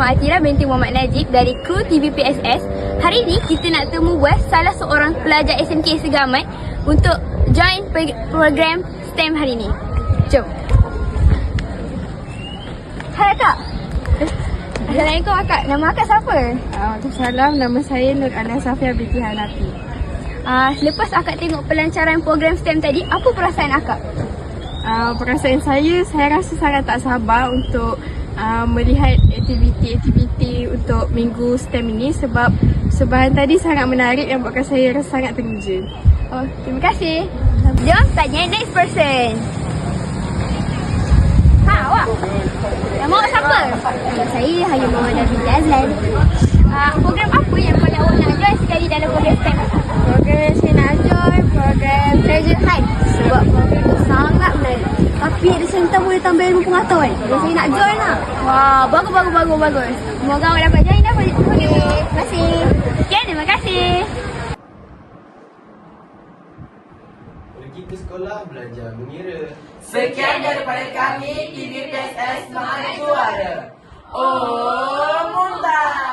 Rahma Atira binti Muhammad Najib dari kru TVPSS. Hari ini kita nak temu West, salah seorang pelajar SMK Segamat untuk join program STEM hari ini. Jom. Hai Kak. Assalamualaikum Akak. Nama Akak siapa? Waalaikumsalam. Nama saya Nur Ana Safia binti Hanafi. Selepas Akak tengok pelancaran program STEM tadi, apa perasaan Akak? Perasaan saya rasa sangat tak sabar untuk melihat aktiviti-aktiviti untuk minggu STEM ini sebab sebahagian tadi sangat menarik yang buatkan saya rasa sangat teruja. Oh, terima kasih. Jom tanya next person. Awak. Nama awak siapa? Saya Hayu Muhammad binti Azlan. Program apa yang paling awak nak join sekali dalam program STEM? Program saya nak join program Treasure Hunt sebab program tu sangat menarik. Tapi ada serta boleh tambah ilmu pengetahuan. Jadi saya nak join lah. Wah, bagus. Semoga awak dapat join dah program. Terima kasih. Sekian, terima kasih. Pergi ke sekolah belajar mengira. Sekian daripada kami, TVPSS Maha Juara. Oh, muntah!